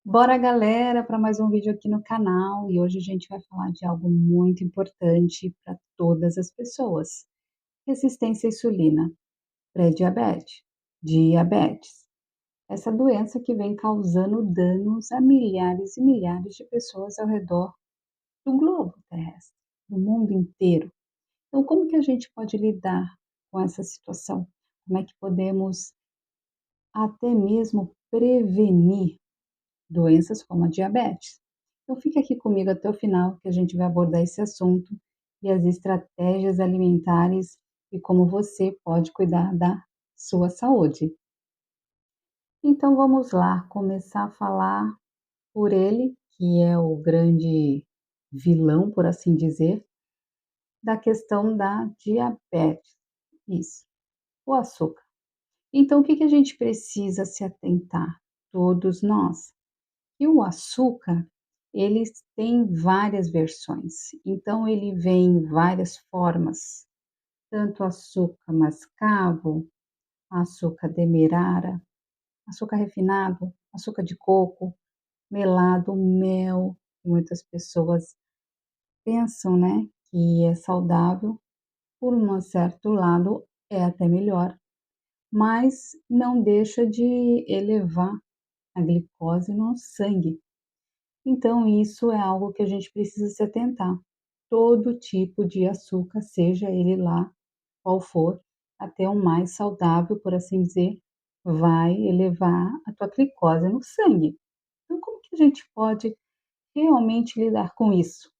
Bora galera para mais um vídeo aqui no canal e hoje a gente vai falar de algo muito importante para todas as pessoas. Resistência à insulina, pré-diabetes, diabetes. Essa doença que vem causando danos a milhares e milhares de pessoas ao redor do globo terrestre, do mundo inteiro. Então como que a gente pode lidar com essa situação? Como é que podemos até mesmo prevenir doenças como a diabetes? Então fica aqui comigo até o final que a gente vai abordar esse assunto e as estratégias alimentares e como você pode cuidar da sua saúde. Então vamos lá, começar a falar por ele, que é o grande vilão, por assim dizer, da questão da diabetes. Isso, o açúcar. Então o que que a gente precisa se atentar? Todos nós. E o açúcar, ele tem várias versões, então ele vem em várias formas, tanto açúcar mascavo, açúcar demerara, açúcar refinado, açúcar de coco, melado, mel. Muitas pessoas pensam, né, que é saudável, por um certo lado é até melhor, mas não deixa de elevar a glicose no sangue. Então isso é algo que a gente precisa se atentar. Todo tipo de açúcar, seja ele lá qual for, até o mais saudável, por assim dizer, vai elevar a tua glicose no sangue. Então como que a gente pode realmente lidar com isso?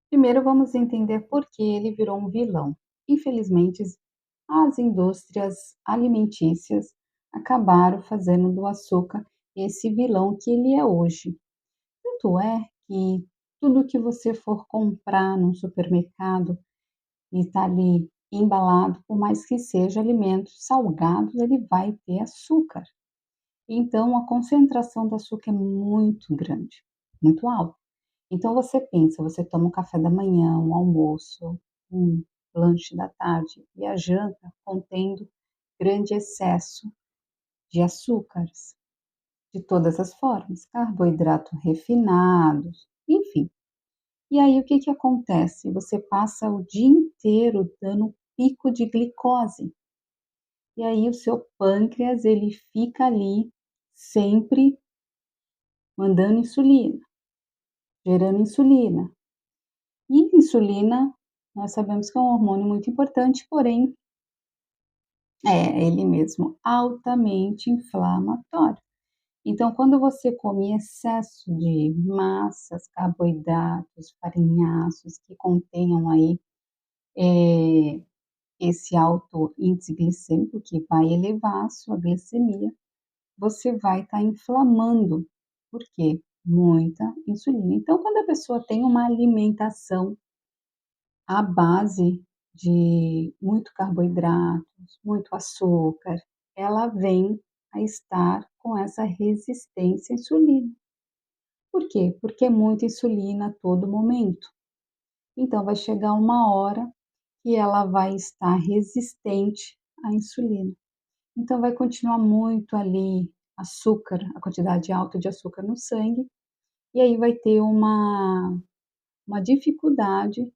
Primeiro vamos entender por que ele virou um vilão. Infelizmente, as indústrias alimentícias acabaram fazendo do açúcar esse vilão que ele é hoje. Tanto é que tudo que você for comprar num supermercado e está ali embalado, por mais que seja alimentos salgados, ele vai ter açúcar. Então a concentração do açúcar é muito grande, muito alta. Então você pensa, você toma um café da manhã, um almoço, um lanche da tarde e a janta contendo grande excesso de açúcares, de todas as formas, carboidratos refinados, enfim. E aí o que que acontece? Você passa o dia inteiro dando pico de glicose. E aí o seu pâncreas, ele fica ali sempre mandando insulina, gerando insulina. E insulina, nós sabemos que é um hormônio muito importante, porém é ele mesmo altamente inflamatório. Então, quando você come excesso de massas, carboidratos, farinhaços que contenham aí esse alto índice glicêmico que vai elevar a sua glicemia, você vai estar inflamando. Por quê? Muita insulina. Então, quando a pessoa tem uma alimentação à base de muito carboidratos, muito açúcar, ela vem a estar com essa resistência à insulina. Por quê? Porque é muita insulina a todo momento. Então, vai chegar uma hora que ela vai estar resistente à insulina. Então vai continuar muito ali açúcar, a quantidade alta de açúcar no sangue, e aí vai ter uma dificuldade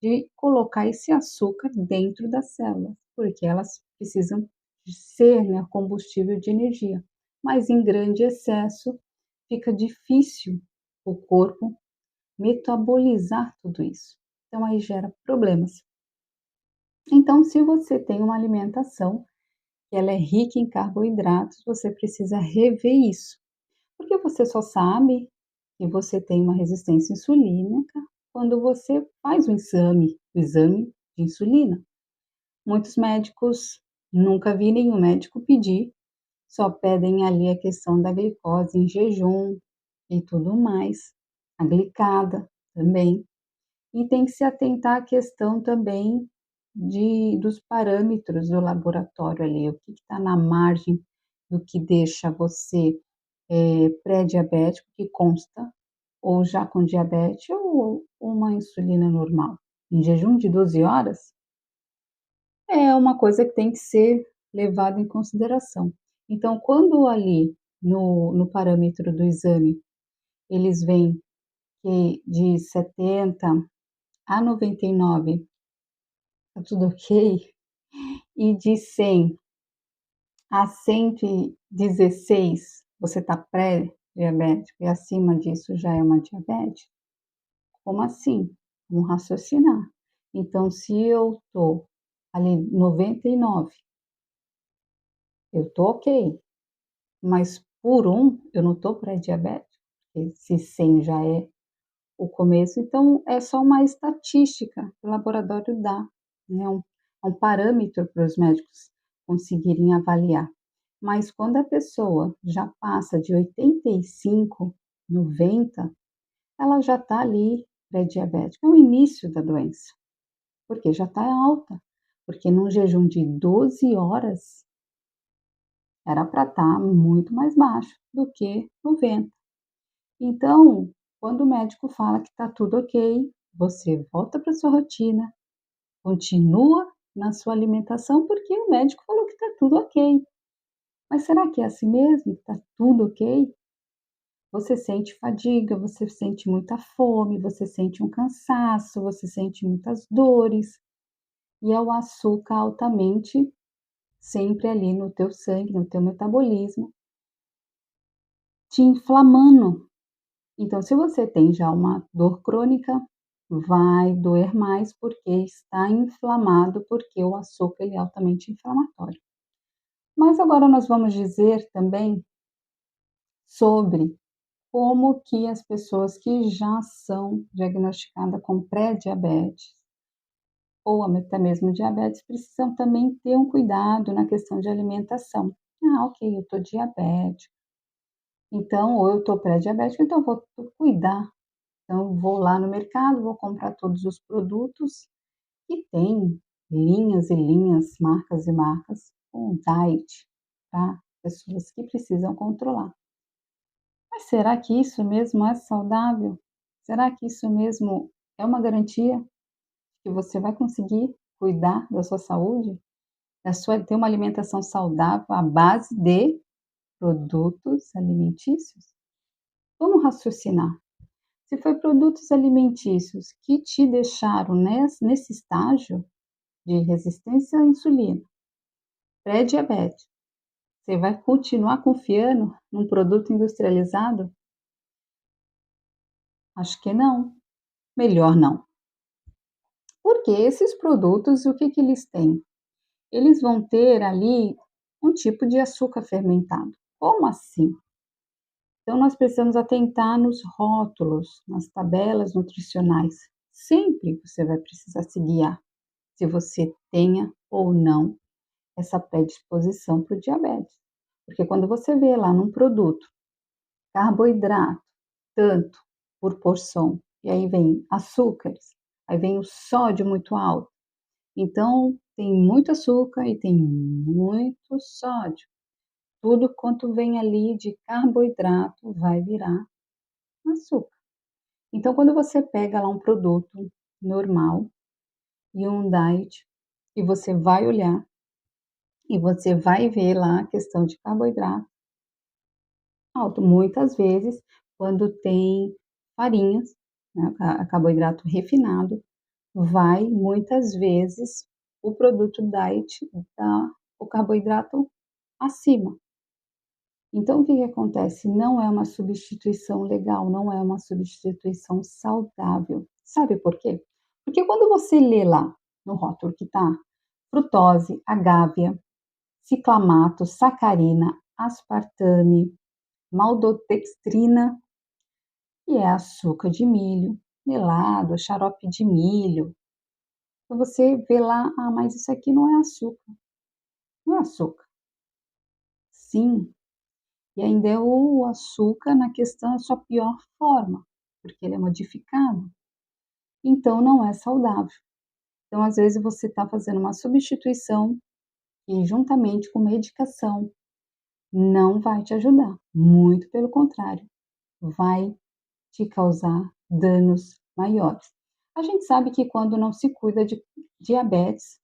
de colocar esse açúcar dentro das células, porque elas precisam de ser, né, combustível de energia. Mas em grande excesso fica difícil o corpo metabolizar tudo isso. Então aí gera problemas. Então, se você tem uma alimentação que ela é rica em carboidratos, você precisa rever isso, porque você só sabe que você tem uma resistência insulínica quando você faz o exame de insulina. Muitos médicos, nunca vi nenhum médico pedir, só pedem ali a questão da glicose em jejum e tudo mais, a glicada também. E tem que se atentar à questão também dos parâmetros do laboratório ali, o que está na margem do que deixa você pré-diabético, que consta, ou já com diabetes, ou uma insulina normal. Em jejum de 12 horas, é uma coisa que tem que ser levada em consideração. Então, quando ali no parâmetro do exame, eles veem que de 70 a 99 tá tudo ok, e de 100 a 116 você tá pré-diabético e acima disso já é uma diabetes? Como assim? Vamos raciocinar. Então se eu tô ali 99, eu tô ok, mas por eu não tô pré-diabético, porque se 100 já é o começo, então é só uma estatística que o laboratório dá, né, é um parâmetro para os médicos conseguirem avaliar. Mas quando a pessoa já passa de 85, 90, ela já está ali pré-diabética, é o início da doença, porque já está alta, porque num jejum de 12 horas era para estar muito mais baixo do que 90. Então, quando o médico fala que está tudo ok, você volta para sua rotina, continua na sua alimentação, porque o médico falou que está tudo ok. Mas será que é assim mesmo? Está tudo ok? Você sente fadiga, você sente muita fome, você sente um cansaço, você sente muitas dores, e é o açúcar altamente sempre ali no teu sangue, no teu metabolismo, te inflamando. Então, se você tem já uma dor crônica, vai doer mais porque está inflamado, porque o açúcar ele é altamente inflamatório. Mas agora nós vamos dizer também sobre como que as pessoas que já são diagnosticadas com pré-diabetes ou até mesmo diabetes precisam também ter um cuidado na questão de alimentação. Ah, ok, eu estou diabético, então, ou eu estou pré-diabético, então eu vou cuidar. Então, vou lá no mercado, vou comprar todos os produtos e tem linhas e linhas, marcas e marcas com diet para pessoas que precisam controlar. Mas será que isso mesmo é saudável? Será que isso mesmo é uma garantia que você vai conseguir cuidar da sua saúde? Ter uma alimentação saudável à base de produtos alimentícios? Vamos raciocinar. Se foi produtos alimentícios que te deixaram nesse estágio de resistência à insulina, pré-diabetes, você vai continuar confiando num produto industrializado? Acho que não. Melhor não. Porque esses produtos, o que que eles têm? Eles vão ter ali um tipo de açúcar fermentado. Como assim? Então nós precisamos atentar nos rótulos, nas tabelas nutricionais. Sempre você vai precisar se guiar se você tenha ou não essa predisposição para o diabetes. Porque quando você vê lá num produto carboidrato, tanto por porção, e aí vem açúcares, aí vem o sódio muito alto. Então, tem muito açúcar e tem muito sódio. Tudo quanto vem ali de carboidrato vai virar açúcar. Então, quando você pega lá um produto normal e um diet, e você vai olhar e você vai ver lá a questão de carboidrato alto. Muitas vezes, quando tem farinhas, né, carboidrato refinado, vai muitas vezes o produto diet dar o carboidrato acima. Então, o que que acontece? Não é uma substituição legal, não é uma substituição saudável. Sabe por quê? Porque quando você lê lá no rótulo que tá frutose, agávia, ciclamato, sacarina, aspartame, maltodextrina, que é açúcar de milho, melado, xarope de milho. Então você vê lá, ah, mas isso aqui não é açúcar. Não é açúcar. Sim, e ainda é o açúcar na questão, a sua pior forma, porque ele é modificado. Então não é saudável. Então, às vezes, você está fazendo uma substituição e juntamente com medicação não vai te ajudar. Muito pelo contrário, vai te causar danos maiores. A gente sabe que quando não se cuida de diabetes,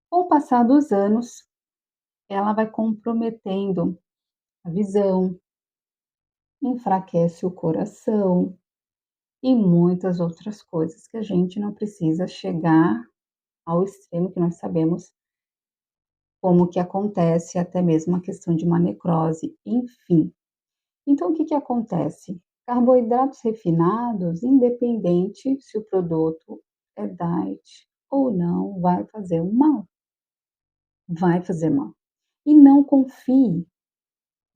com o passar dos anos, ela vai comprometendo a visão, enfraquece o coração e muitas outras coisas que a gente não precisa chegar ao extremo que nós sabemos como que acontece, até mesmo a questão de uma necrose, enfim. Então o que que acontece? Carboidratos refinados, independente se o produto é diet ou não, vai fazer um mal, vai fazer mal. E não confie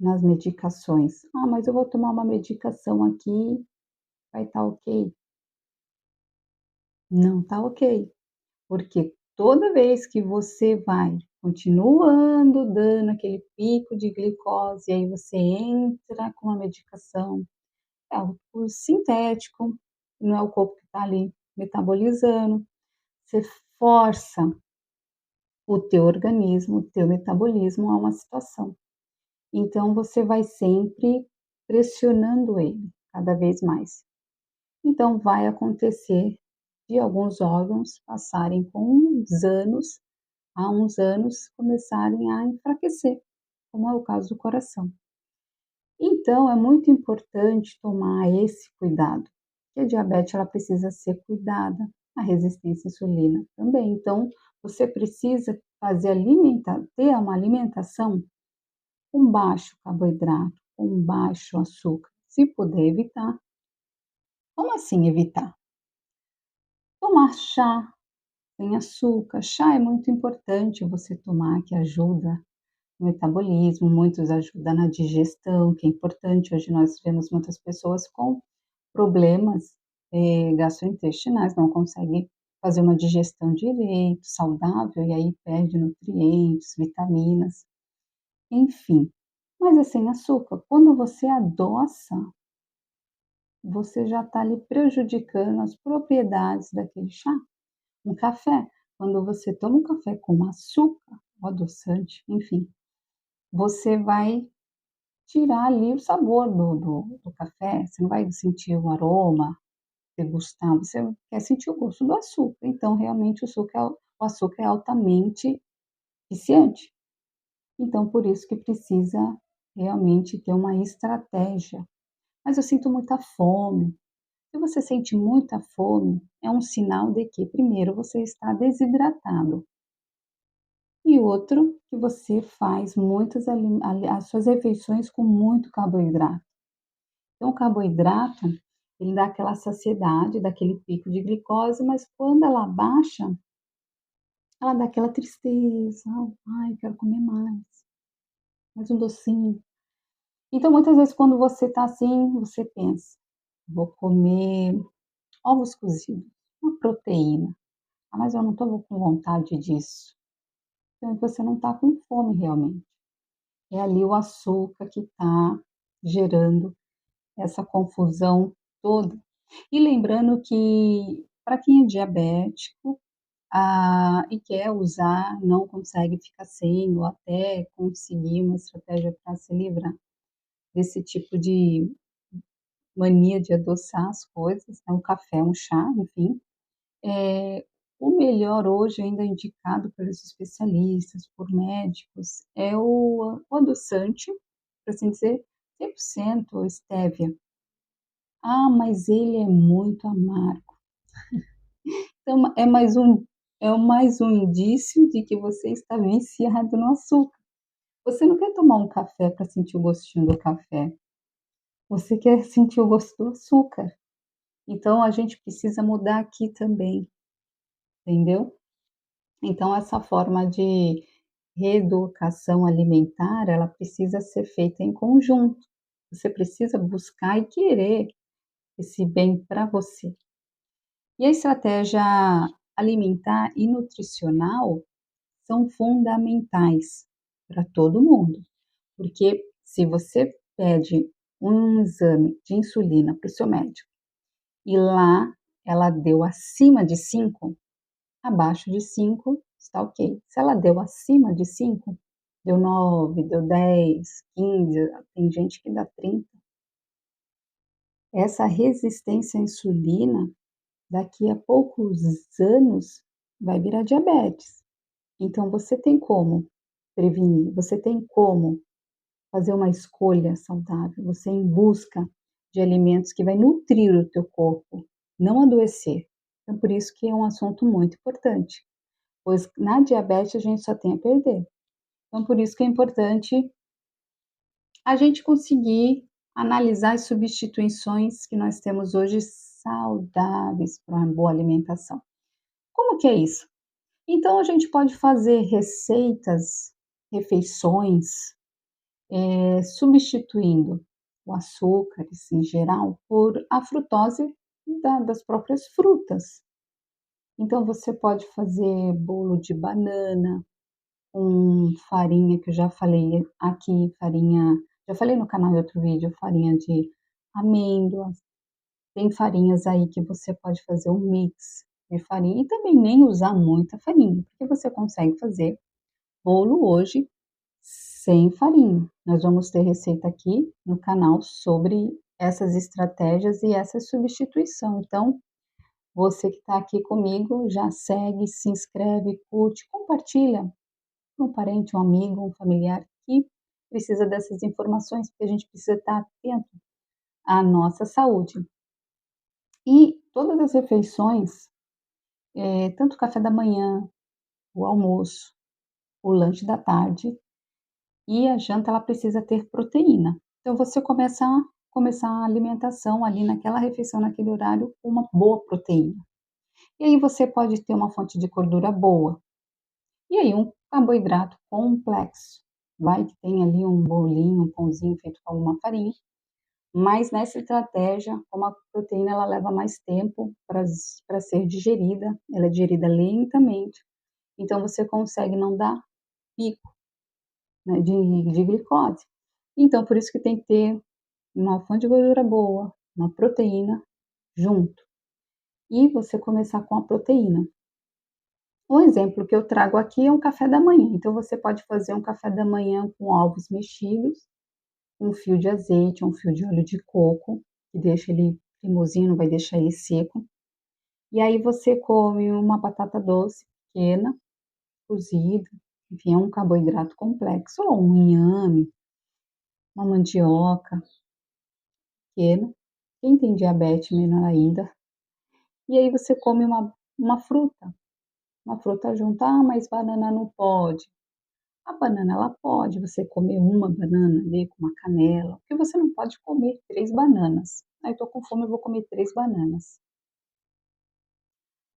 nas medicações. Ah, mas eu vou tomar uma medicação aqui, vai estar ok. Não está ok, porque toda vez que você vai continuando dando aquele pico de glicose, e aí você entra com uma medicação, é algo sintético, não é o corpo que está ali metabolizando, você força o teu organismo, o teu metabolismo a uma situação. Então você vai sempre pressionando ele cada vez mais. Então vai acontecer de alguns órgãos passarem com uns anos, há uns anos, começarem a enfraquecer, como é o caso do coração. Então é muito importante tomar esse cuidado, porque a diabetes ela precisa ser cuidada, a resistência à insulina também. Então você precisa fazer ter uma alimentação com baixo carboidrato, com baixo açúcar, se puder evitar. Como assim evitar? Tomar chá sem açúcar. Chá é muito importante você tomar, que ajuda no metabolismo, muitos ajuda na digestão, que é importante. Hoje nós vemos muitas pessoas com problemas, gastrointestinais, não conseguem fazer uma digestão direito, saudável, e aí perde nutrientes, vitaminas, enfim. Mas é sem açúcar. Quando você adoça, você já está ali prejudicando as propriedades daquele chá. Um café, quando você toma um café com açúcar, ou adoçante, enfim, você vai tirar ali o sabor do café, você não vai sentir o aroma, degustar, você quer sentir o gosto do açúcar. Então, realmente, o açúcar é altamente viciante. Então, por isso que precisa realmente ter uma estratégia. Mas eu sinto muita fome. Se você sente muita fome, é um sinal de que, primeiro, você está desidratado. E outro, que você faz muitas as suas refeições com muito carboidrato. Então o carboidrato, ele dá aquela saciedade, dá aquele pico de glicose, mas quando ela baixa, ela dá aquela tristeza, "Ai, quero comer mais um docinho". Então muitas vezes quando você está assim, você pensa: "Vou comer ovos cozidos, uma proteína". "Ah, mas eu não estou com vontade disso". Então você não está com fome realmente. É ali o açúcar que está gerando essa confusão toda. E lembrando que para quem é diabético, e quer usar, não consegue ficar sem, ou até conseguir uma estratégia para se livrar desse tipo de mania de adoçar as coisas, né, um café, um chá, enfim, o melhor hoje, ainda indicado pelos especialistas, por médicos, é o adoçante, por assim dizer, 100% estévia. "Ah, mas ele é muito amargo". Então é mais um indício de que você está viciado no açúcar. Você não quer tomar um café para sentir o gostinho do café, você quer sentir o gosto do açúcar. Então a gente precisa mudar aqui também, entendeu? Então essa forma de reeducação alimentar, ela precisa ser feita em conjunto. Você precisa buscar e querer esse bem para você. E a estratégia alimentar e nutricional são fundamentais para todo mundo, porque se você pede um exame de insulina para o seu médico e lá ela deu acima de 5, abaixo de 5 está ok. Se ela deu acima de 5, deu 9, deu 10, 15, tem gente que dá 30. Essa resistência à insulina, daqui a poucos anos, vai virar diabetes. Então você tem como prevenir, você tem como fazer uma escolha saudável, você ir em busca de alimentos que vai nutrir o teu corpo, não adoecer. Então por isso que é um assunto muito importante, pois na diabetes a gente só tem a perder. Então por isso que é importante a gente conseguir analisar as substituições que nós temos hoje saudáveis para uma boa alimentação. Como que é isso? Então a gente pode fazer receitas, refeições, substituindo o açúcares em geral por a frutose das próprias frutas. Então você pode fazer bolo de banana com farinha, que eu já falei aqui, farinha, já falei no canal em outro vídeo, farinha de amêndoas. Tem farinhas aí que você pode fazer um mix de farinha e também nem usar muita farinha, porque você consegue fazer bolo hoje sem farinha. Nós vamos ter receita aqui no canal sobre essas estratégias e essa substituição. Então, você que está aqui comigo, já segue, se inscreve, curte, compartilha com um parente, um amigo, um familiar que precisa dessas informações, porque a gente precisa estar atento à nossa saúde. E todas as refeições, tanto o café da manhã, o almoço, o lanche da tarde e a janta, ela precisa ter proteína. Então você começar a alimentação ali naquela refeição, naquele horário, com uma boa proteína. E aí você pode ter uma fonte de gordura boa, e aí um carboidrato complexo. Vai que tem ali um bolinho, um pãozinho feito com alguma farinha, mas nessa estratégia, como a proteína ela leva mais tempo para ser digerida, ela é digerida lentamente, então você consegue não dar pico, né, de glicose. Então por isso que tem que ter uma fonte de gordura boa, uma proteína junto, e você começar com a proteína. Um exemplo que eu trago aqui é um café da manhã, então você pode fazer um café da manhã com ovos mexidos, um fio de azeite, um fio de óleo de coco, que deixa ele cremosinho, não vai deixar ele seco. E aí você come uma batata doce pequena, cozida, enfim, é um carboidrato complexo, ou um inhame, uma mandioca pequena. Quem tem diabetes, menor ainda. E aí você come uma fruta junto. Ah, mas banana não pode. A banana ela pode, você comer uma banana ali com uma canela, porque você não pode comer 3 bananas. "Ai, tô com fome, eu vou comer 3 bananas".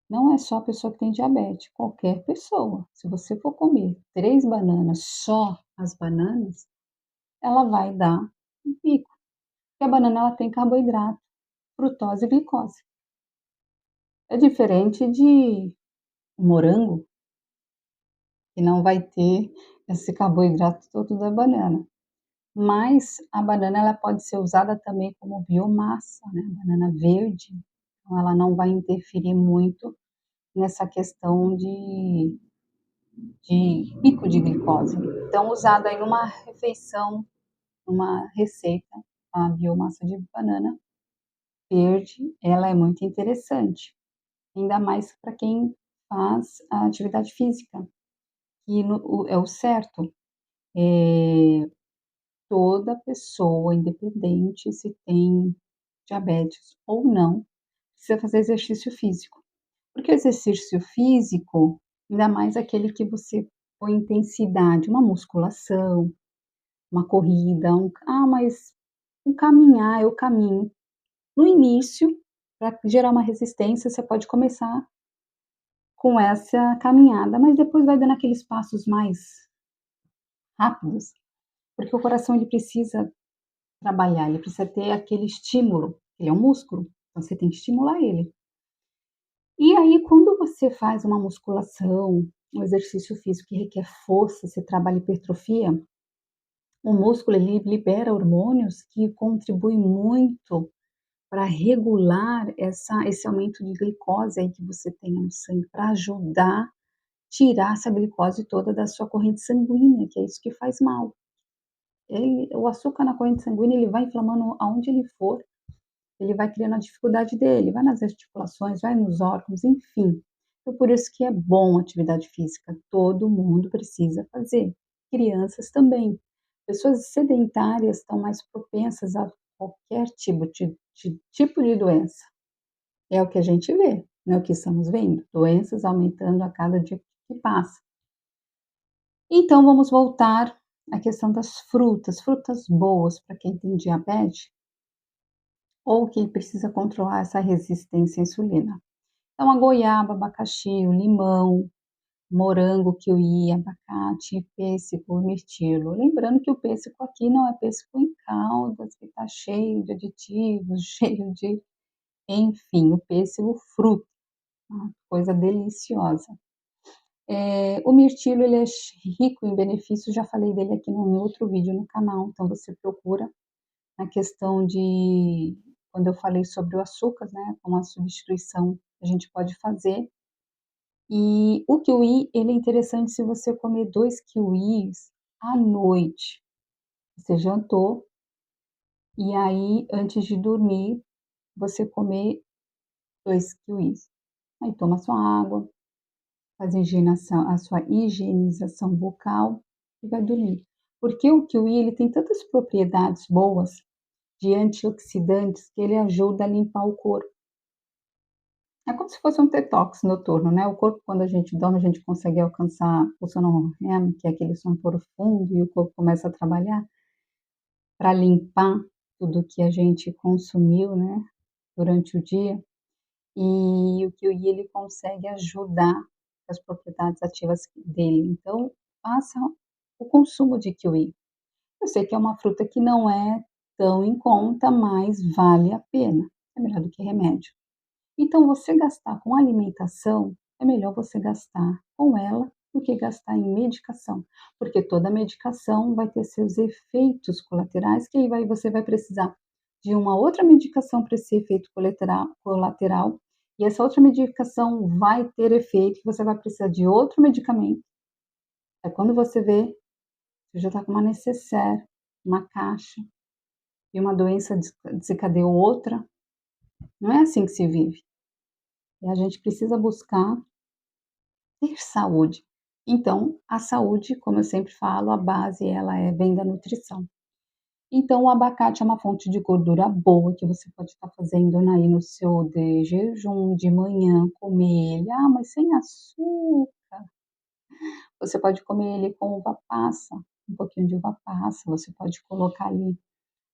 Não é só a pessoa que tem diabetes, qualquer pessoa. Se você for comer 3 bananas, só as bananas, ela vai dar um pico, porque a banana ela tem carboidrato, frutose e glicose. É diferente de morango, que não vai ter esse carboidrato todo da banana. Mas a banana ela pode ser usada também como biomassa, né, banana verde, então ela não vai interferir muito nessa questão de pico de glicose. Então usada em uma refeição, numa receita, a biomassa de banana verde, ela é muito interessante, ainda mais para quem faz a atividade física, que é o certo. Toda pessoa, independente se tem diabetes ou não, precisa fazer exercício físico. Porque o exercício físico, ainda mais aquele que você põe intensidade, uma musculação, uma corrida, mas um caminhar, eu caminho. No início, para gerar uma resistência, você pode começar com essa caminhada, mas depois vai dando aqueles passos mais rápidos, porque o coração ele precisa trabalhar, ele precisa ter aquele estímulo, ele é um músculo, então você tem que estimular ele. E aí quando você faz uma musculação, um exercício físico que requer força, você trabalha hipertrofia, o músculo ele libera hormônios que contribuem muito para regular esse aumento de glicose aí que você tem no sangue, para ajudar tirar essa glicose toda da sua corrente sanguínea, que é isso que faz mal. O açúcar na corrente sanguínea ele vai inflamando aonde ele for, ele vai criando a dificuldade dele, vai nas articulações, vai nos órgãos, enfim. Então por isso que é bom a atividade física, todo mundo precisa fazer, crianças também. Pessoas sedentárias estão mais propensas a qualquer tipo de doença. É o que a gente vê, não é o que estamos vendo, doenças aumentando a cada dia que passa. Então vamos voltar à questão das frutas, frutas boas para quem tem diabetes ou quem precisa controlar essa resistência à insulina. Então a goiaba, abacaxi, o limão, morango, kiwi, abacate, pêssego, mirtilo. Lembrando que o pêssego aqui não é pêssego em caldas, que está cheio de aditivos, cheio de, enfim, o pêssego fruto, uma coisa deliciosa. O mirtilo ele é rico em benefícios, já falei dele aqui num outro vídeo no canal, então você procura na questão de quando eu falei sobre o açúcar, né, como a substituição a gente pode fazer. E o kiwi, ele é interessante se você comer 2 kiwis à noite. Você jantou, e aí antes de dormir, você comer 2 kiwis. Aí toma sua água, faz a sua higienização bucal e vai dormir. Porque o kiwi, ele tem tantas propriedades boas de antioxidantes que ele ajuda a limpar o corpo. É como se fosse um detox noturno, né, o corpo quando a gente dorme, a gente consegue alcançar o sono REM, que é aquele sono profundo e o corpo começa a trabalhar para limpar tudo que a gente consumiu, né, durante o dia, e o kiwi ele consegue ajudar as propriedades ativas dele, então faça o consumo de kiwi. Eu sei que é uma fruta que não é tão em conta, mas vale a pena, é melhor do que remédio. Então, você gastar com alimentação, é melhor você gastar com ela do que gastar em medicação, porque toda medicação vai ter seus efeitos colaterais, que aí você vai precisar de uma outra medicação para esse efeito colateral, e essa outra medicação vai ter efeito, você vai precisar de outro medicamento. É quando você vê, você já está com uma necessaire, uma caixa, e uma doença desencadeou outra. Não é assim que se vive. E a gente precisa buscar ter saúde. Então, a saúde, como eu sempre falo, a base ela vem da nutrição. Então, o abacate é uma fonte de gordura boa que você pode estar fazendo aí no seu de jejum de manhã, comer ele. Ah, mas sem açúcar. Você pode comer ele com uva passa, um pouquinho de uva passa. Você pode colocar ali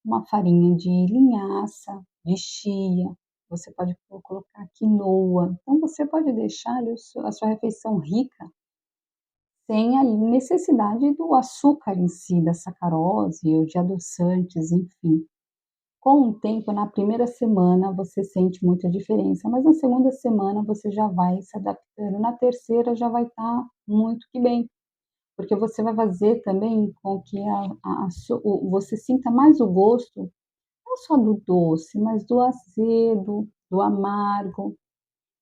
uma farinha de linhaça, de chia. Você pode colocar quinoa. Então, você pode deixar ali a sua refeição rica sem a necessidade do açúcar em si, da sacarose ou de adoçantes, enfim. Com o tempo, na primeira semana você sente muita diferença, mas na segunda semana você já vai se adaptando, na terceira já vai estar muito que bem, porque você vai fazer também com que você sinta mais o gosto, não só do doce, mas do azedo, do amargo.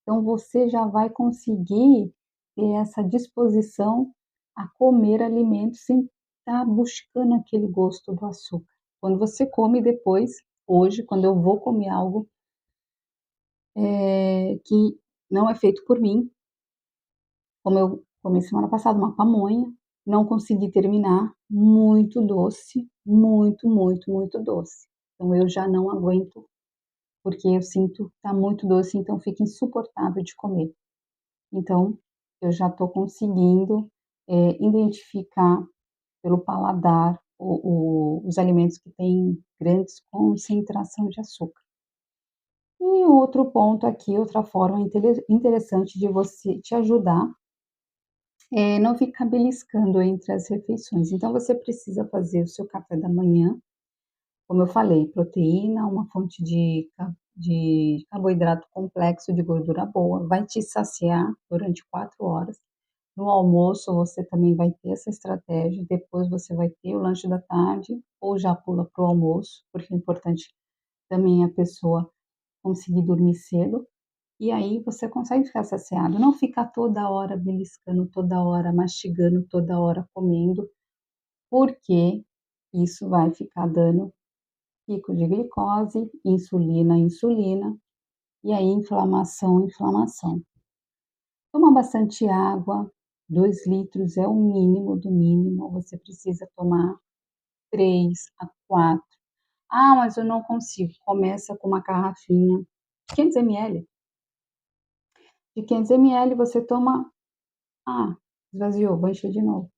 Então você já vai conseguir ter essa disposição a comer alimentos sem estar buscando aquele gosto do açúcar. Quando você come depois, hoje, quando eu vou comer algo, que não é feito por mim, como eu comi semana passada, uma pamonha, não consegui terminar, muito doce, muito, muito, muito doce. Então eu já não aguento, porque eu sinto que está muito doce, então fica insuportável de comer. Então, eu já estou conseguindo, identificar pelo paladar os alimentos que têm grandes concentração de açúcar. E outro ponto aqui, outra forma interessante de você te ajudar, é não ficar beliscando entre as refeições. Então você precisa fazer o seu café da manhã, como eu falei, proteína, uma fonte de carboidrato complexo de gordura boa, vai te saciar durante 4 horas. No almoço você também vai ter essa estratégia, depois você vai ter o lanche da tarde, ou já pula para o almoço, porque é importante também a pessoa conseguir dormir cedo, e aí você consegue ficar saciado, não ficar toda hora beliscando, toda hora mastigando, toda hora comendo, porque isso vai ficar dando pico de glicose, insulina, e aí inflamação. Toma bastante água, 2 litros é o mínimo do mínimo, você precisa tomar. 3 a 4. Ah, mas eu não consigo. Começa com uma garrafinha de 500 ml. De 500 ml você toma, ah, esvaziou, vou encher de novo.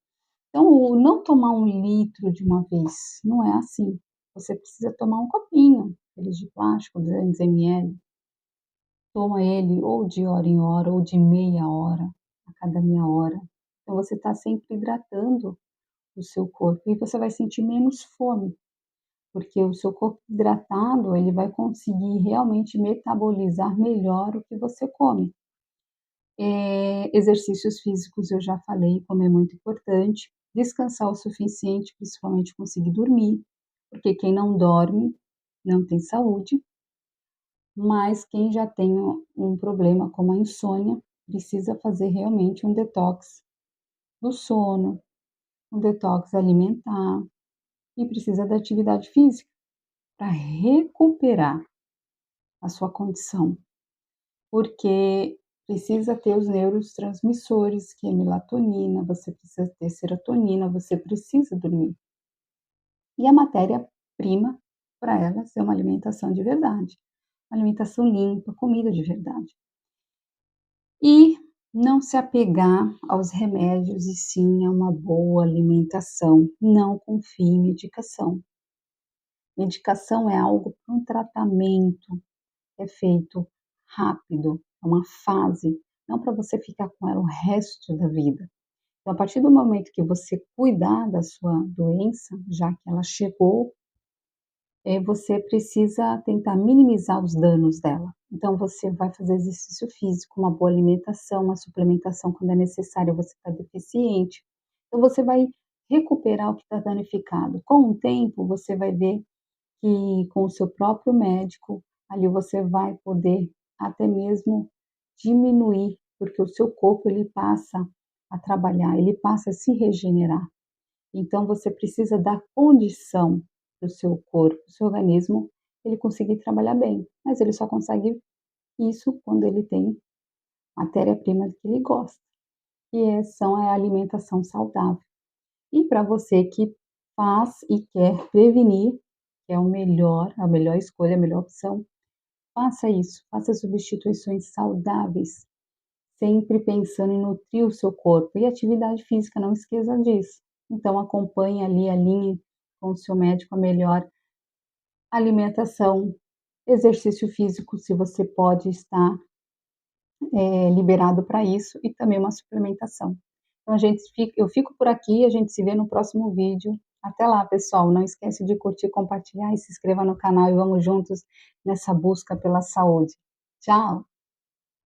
Então, o não tomar 1 litro de uma vez, não é assim. Você precisa tomar um copinho, aqueles de plástico, 200 ml. Toma ele ou de hora em hora ou de meia hora, a cada meia hora. Então você está sempre hidratando o seu corpo e você vai sentir menos fome, porque o seu corpo hidratado, ele vai conseguir realmente metabolizar melhor o que você come. Exercícios físicos eu já falei como é muito importante, descansar o suficiente, principalmente conseguir dormir, porque quem não dorme não tem saúde, mas quem já tem um problema como a insônia, precisa fazer realmente um detox do sono, um detox alimentar e precisa da atividade física para recuperar a sua condição, porque precisa ter os neurotransmissores, que é melatonina, você precisa ter serotonina, você precisa dormir. E a matéria-prima para elas é uma alimentação de verdade, uma alimentação limpa, comida de verdade. E não se apegar aos remédios e sim a uma boa alimentação, não confie em medicação. Medicação é algo para um tratamento, é feito rápido, é uma fase, não para você ficar com ela o resto da vida. Então, a partir do momento que você cuidar da sua doença, já que ela chegou, você precisa tentar minimizar os danos dela. Então, você vai fazer exercício físico, uma boa alimentação, uma suplementação quando é necessário, você está deficiente. Então, você vai recuperar o que está danificado. Com o tempo, você vai ver que com o seu próprio médico, ali você vai poder até mesmo diminuir, porque o seu corpo ele passa a trabalhar, ele passa a se regenerar. Então você precisa dar condição para o seu corpo, o seu organismo, ele conseguir trabalhar bem, mas ele só consegue isso quando ele tem matéria-prima que ele gosta, são a alimentação saudável. E para você que faz e quer prevenir, que é o melhor, a melhor escolha, a melhor opção, faça isso, faça substituições saudáveis, sempre pensando em nutrir o seu corpo. E atividade física, não esqueça disso. Então acompanhe ali, alinhe com o seu médico a melhor alimentação, exercício físico, se você pode estar liberado para isso, e também uma suplementação. Então eu fico por aqui, a gente se vê no próximo vídeo. Até lá, pessoal. Não esquece de curtir, compartilhar e se inscrever no canal e vamos juntos nessa busca pela saúde. Tchau!